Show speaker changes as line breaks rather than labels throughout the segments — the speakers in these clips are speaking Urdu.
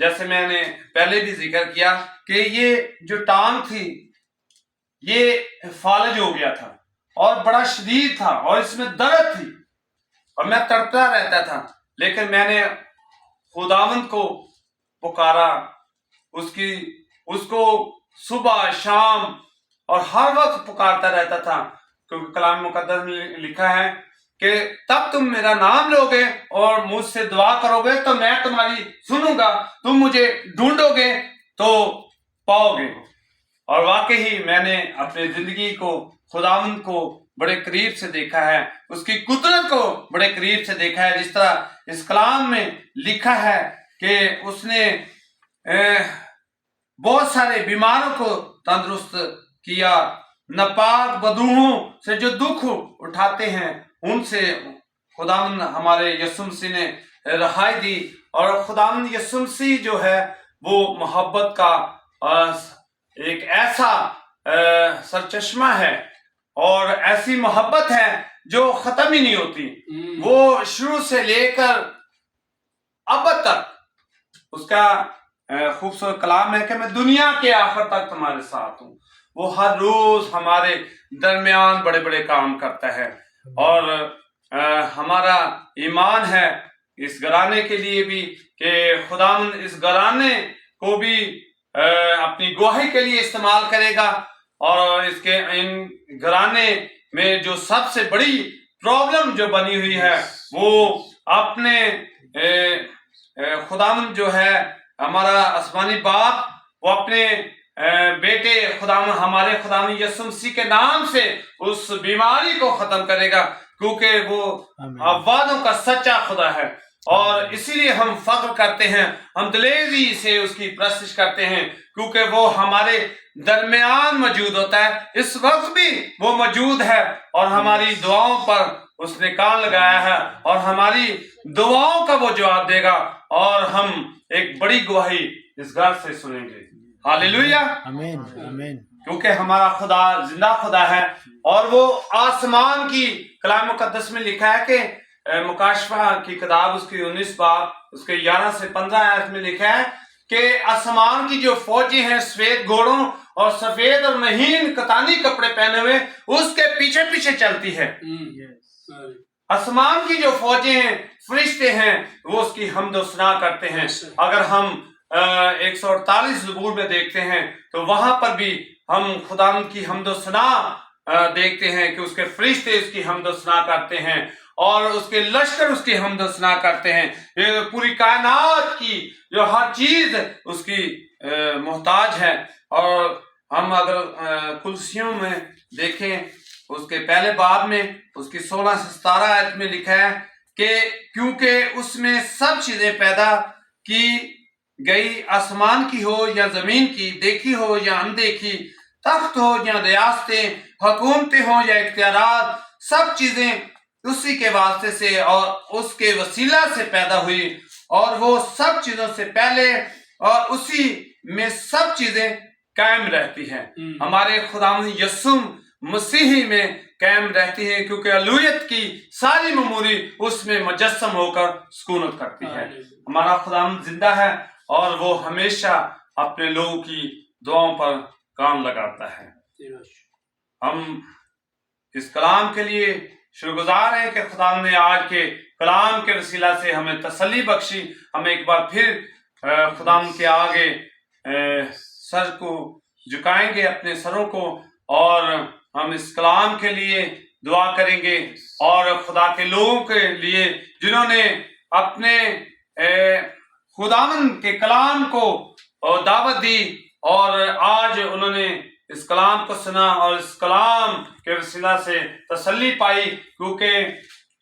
جیسے میں نے پہلے بھی ذکر کیا کہ یہ جو ٹانگ تھی یہ فالج ہو گیا تھا اور بڑا شدید تھا اور اس میں درد تھی اور میں تڑپتا رہتا تھا، لیکن میں نے خداوند کو پکارا، اس کو صبح شام اور ہر وقت پکارتا رہتا تھا، کیونکہ کلام مقدس میں لکھا ہے کہ تب تم میرا نام لوگے اور مجھ سے دعا کرو گے تو میں تمہاری سنوں گا، تم مجھے ڈھونڈو گے تو پاؤ گے۔ اور واقعی میں نے اپنی زندگی کو خداوند کو بڑے قریب سے دیکھا ہے، اس کی قدرت کو بڑے قریب سے دیکھا ہے، جس طرح اس کلام میں لکھا ہے کہ اس نے بہت سارے بیماروں کو تندرست کیا، ناپاک بدوحوں سے جو دکھ اٹھاتے ہیں ان سے خداوند ہمارے یسوع مسیح نے رہائی دی۔ اور خداوند یسوع مسیح جو ہے وہ محبت کا ایک ایسا سرچشمہ ہے اور ایسی محبت ہے جو ختم ہی نہیں ہوتی، وہ شروع سے لے کر اب تک اس کا خوبصورت کلام ہے کہ میں دنیا کے آخر تک تمہارے ساتھ ہوں۔ وہ ہر روز ہمارے درمیان بڑے بڑے کام کرتا ہے، اور ہمارا ایمان ہے اس گھرانے کے لیے بھی کہ خداوند اس گھرانے کو بھی اپنی گواہی کے لیے استعمال کرے گا، اور اس کے ان گھرانے میں جو سب سے بڑی پرابلم جو بنی ہوئی ہے وہ اپنے خداوند جو ہے ہمارا آسمانی باپ، وہ اپنے بیٹے ہمارے خداوند یسوع مسیح کے نام سے اس بیماری کو ختم کرے گا، کیونکہ وہ وعدوں کا سچا خدا ہے۔ اور اسی لیے ہم فخر کرتے ہیں، ہم دلیری سے اس کی پرستش کرتے ہیں، کیونکہ وہ ہمارے درمیان موجود ہوتا ہے، اس وقت بھی وہ موجود ہے اور ہماری دعاؤں پر اس نے کان لگایا ہے اور ہماری دعاؤں کا وہ جواب دے گا، اور ہم ایک بڑی گواہی اس گھر سے سنیں گے۔ ہاللیلویہ،
آمین آمین۔
کیونکہ ہمارا خدا زندہ خدا ہے، اور وہ آسمان کی کلام مقدس میں لکھا ہے کہ مکاشفہ کی کتاب اس کی 19 باب اس کے 11 سے 15 آیت میں لکھا ہے کہ آسمان کی جو فوجیں ہیں سفید گھوڑوں اور سفید اور مہین کتانی کپڑے پہنے ہوئے اس کے پیچھے پیچھے چلتی ہے۔ آسمان کی جو فوجیں ہیں، فرشتے ہیں، وہ اس کی حمد و ثنا کرتے ہیں۔ اگر ہم 148 زبور میں دیکھتے ہیں تو وہاں پر بھی ہم خداوند کی حمد و ثنا دیکھتے ہیں کہ اس کے فرشتے اس کی حمد و ثنا کرتے ہیں اور اس کے لشکر اس کی حمد و ثنا کرتے ہیں۔ یہ پوری کائنات کی جو ہر چیز اس کی محتاج ہے۔ اور ہم اگر کلسیوں میں دیکھیں اس کے پہلے باب میں اس کی 16 سے 17 آیت میں لکھا ہے کہ کیونکہ اس میں سب چیزیں پیدا کی گئی، آسمان کی ہو یا زمین کی، دیکھی ہو یا اندیکھی، تخت ہو یا ریاستیں، حکومتیں ہوں یا اختیارات، سب چیزیں اسی کے واسطے سے اور اس کے وسیلہ سے پیدا ہوئی، اور وہ سب چیزوں سے پہلے اور اسی میں سب چیزیں قائم رہتی ہیں۔ ہمارے خداوند یسوع مسیح میں قائم رہتی ہے، کیونکہ الوہیت کی ساری مموری اس میں مجسم ہو کر سکونت کرتی ہے۔ ہمارا خداوند زندہ ہے اور وہ ہمیشہ اپنے لوگوں کی دعاؤں پر کام لگاتا ہے۔ ہم اس کلام کے لیے شکرگزار ہیں کہ خدا نے آج کے کلام کے وسیلہ سے ہمیں تسلی بخشی۔ ہم ایک بار پھر خدا کے آگے سر کو جھکائیں گے، اپنے سروں کو، اور ہم اس کلام کے لیے دعا کریں گے، اور خدا کے لوگوں کے لیے جنہوں نے اپنے خداوند کے کلام کو دعوت دی اور آج انہوں نے اس کلام کو سنا اور اس کلام کے وسیلہ سے تسلی پائی، کیونکہ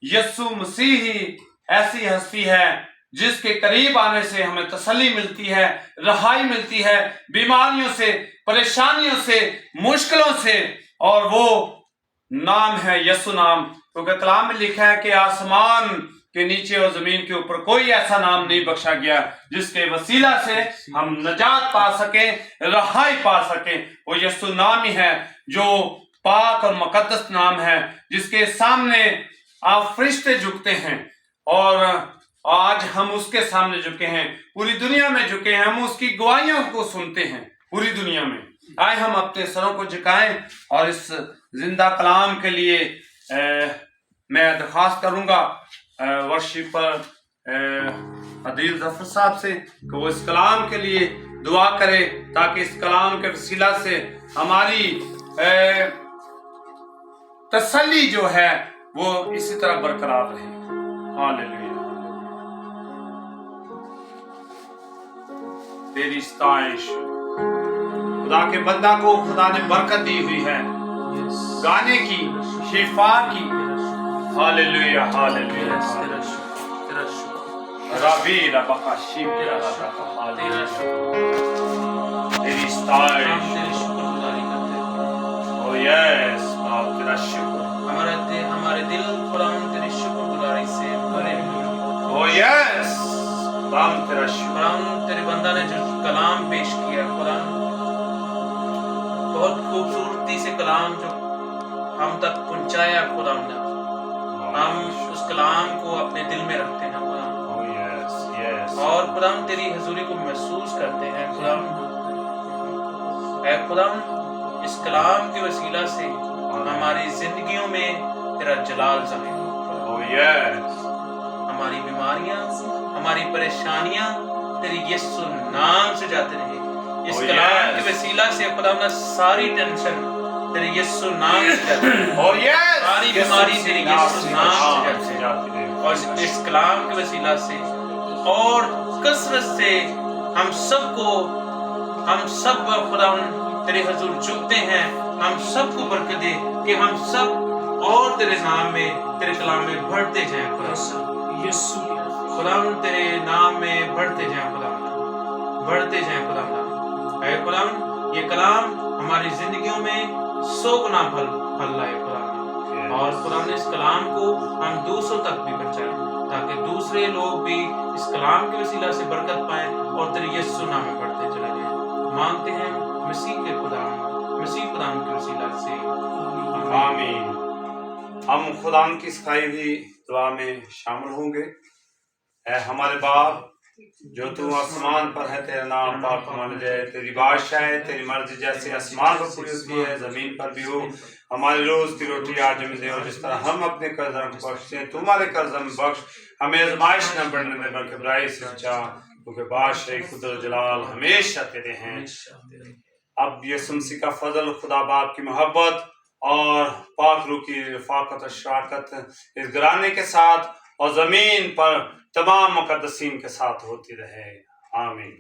یسوع مسیح ہی ایسی ہستی ہے جس کے قریب آنے سے ہمیں تسلی ملتی ہے، رہائی ملتی ہے بیماریوں سے، پریشانیوں سے، مشکلوں سے، اور وہ نام ہے یسوع نام، کیونکہ کلام میں لکھا ہے کہ آسمان کے نیچے اور زمین کے اوپر کوئی ایسا نام نہیں بخشا گیا جس کے وسیلہ سے ہم نجات پا سکیں، رہائی پا سکیں۔ وہ یسوع نام ہی ہے جو پاک اور مقدس نام ہے، جس کے سامنے آپ فرشتے جھکتے ہیں اور آج ہم اس کے سامنے جھکے ہیں، پوری دنیا میں جھکے ہیں، ہم اس کی گواہیوں کو سنتے ہیں پوری دنیا میں۔ آئے ہم اپنے سروں کو جھکائیں اور اس زندہ کلام کے لیے میں درخواست کروں گا ورشپر عدیل ظفر صاحب سے کہ وہ اس کلام کے لیے دعا کرے تاکہ اس کلام کے وسیلہ سے ہماری تسلی جو ہے وہ اسی طرح برقرار رہے۔ ہاللیلویہ، تیری ستائش خدا کے بندہ کو خدا نے برکت دی ہوئی ہے گانے کی، شفا کی۔ ہاللیلویہ ہاللیلویہ، ربی ربا شیب تیری ستائش۔ او یس باپ تیرا شکر،
ہمارے دل قرآن تیری شکر گزاری سے بھرے ہوئے۔
او یس باپ تیرا شکر۔
قرآن تیرے بندہ نے جو کلام پیش کیا، قرآن بہت خوبصورتی سے کلام جو ہم تک پہنچایا خدا نے، ہم اس کلام کو اپنے دل میں رکھتے ہیں خدا، اور خدا تیری حضوری کو محسوس کرتے ہیں خدا۔ اے خدا، اس کلام کے وسیلہ سے ہماری زندگیوں میں تیرا جلال ظاہر ہو۔ ہماری بیماریاں، ہماری پریشانیاں تیری یسوع نام سے جاتے رہے۔ اس کلام کے وسیلہ سے خدا اپنا ساری ٹینشن تیرے یسوع نام سے جاتی ہے، ساری بیماری تیرے یسوع نام سے جاتی ہے، اور اس کلام کے وسیلہ سے اور کثرت سے ہم سب خدا تیرے حضور جھکتے ہیں۔ ہم سب کو برکت دے کہ ہم سب اور تیرے نام میں، تیرے کلام میں بڑھتے جائیں خدا، تیرے نام میں بڑھتے جائیں خدا، بڑھتے جائیں خدا۔ اے خدا، یہ کلام ہماری زندگیوں میں 100 گنا پھل لائے خدا، اور خدا نے اس کلام کو ہم دوسروں تک بھی پہنچائیں تاکہ دوسرے لوگ بھی اس کلام کے وسیلہ سے برکت پائیں اور تیرے یسوع نام میں بڑھتے چلے جائیں۔ مانگتے ہیں مسیح کے خدا کے وسیلہ سے،
آمین۔ ہم خدا کی سکھائی ہوئی دعا میں شامل ہوں گے۔ اے ہمارے باپ جو تو آسمان پر ہے، تیرا نام پاک مانا جائے، تیری بادشاہ ہے، تیری مرضی جیسے آسمان پر پوری ہوتی ہے زمین پر بھی ہو۔ ہماری روز کی روٹی آج ہمیں دے، اور جس طرح ہم اپنے قرضوں کو بخشتے ہیں تو ہمارے قرض ہمیں بخش، ہمیں آزمائش نہ بڑھنے دے بلکہ برائی سے بچا، کیونکہ بادشاہی قدرت جلال ہمیشہ تیرے ہیں۔ اب یسوع مسیح کا فضل، خدا باپ کی محبت اور پاک روح کی رفاقت اور شراکت اس گھرانے کے ساتھ اور زمین پر تمام مقدسین کے ساتھ ہوتی رہے۔ آمین۔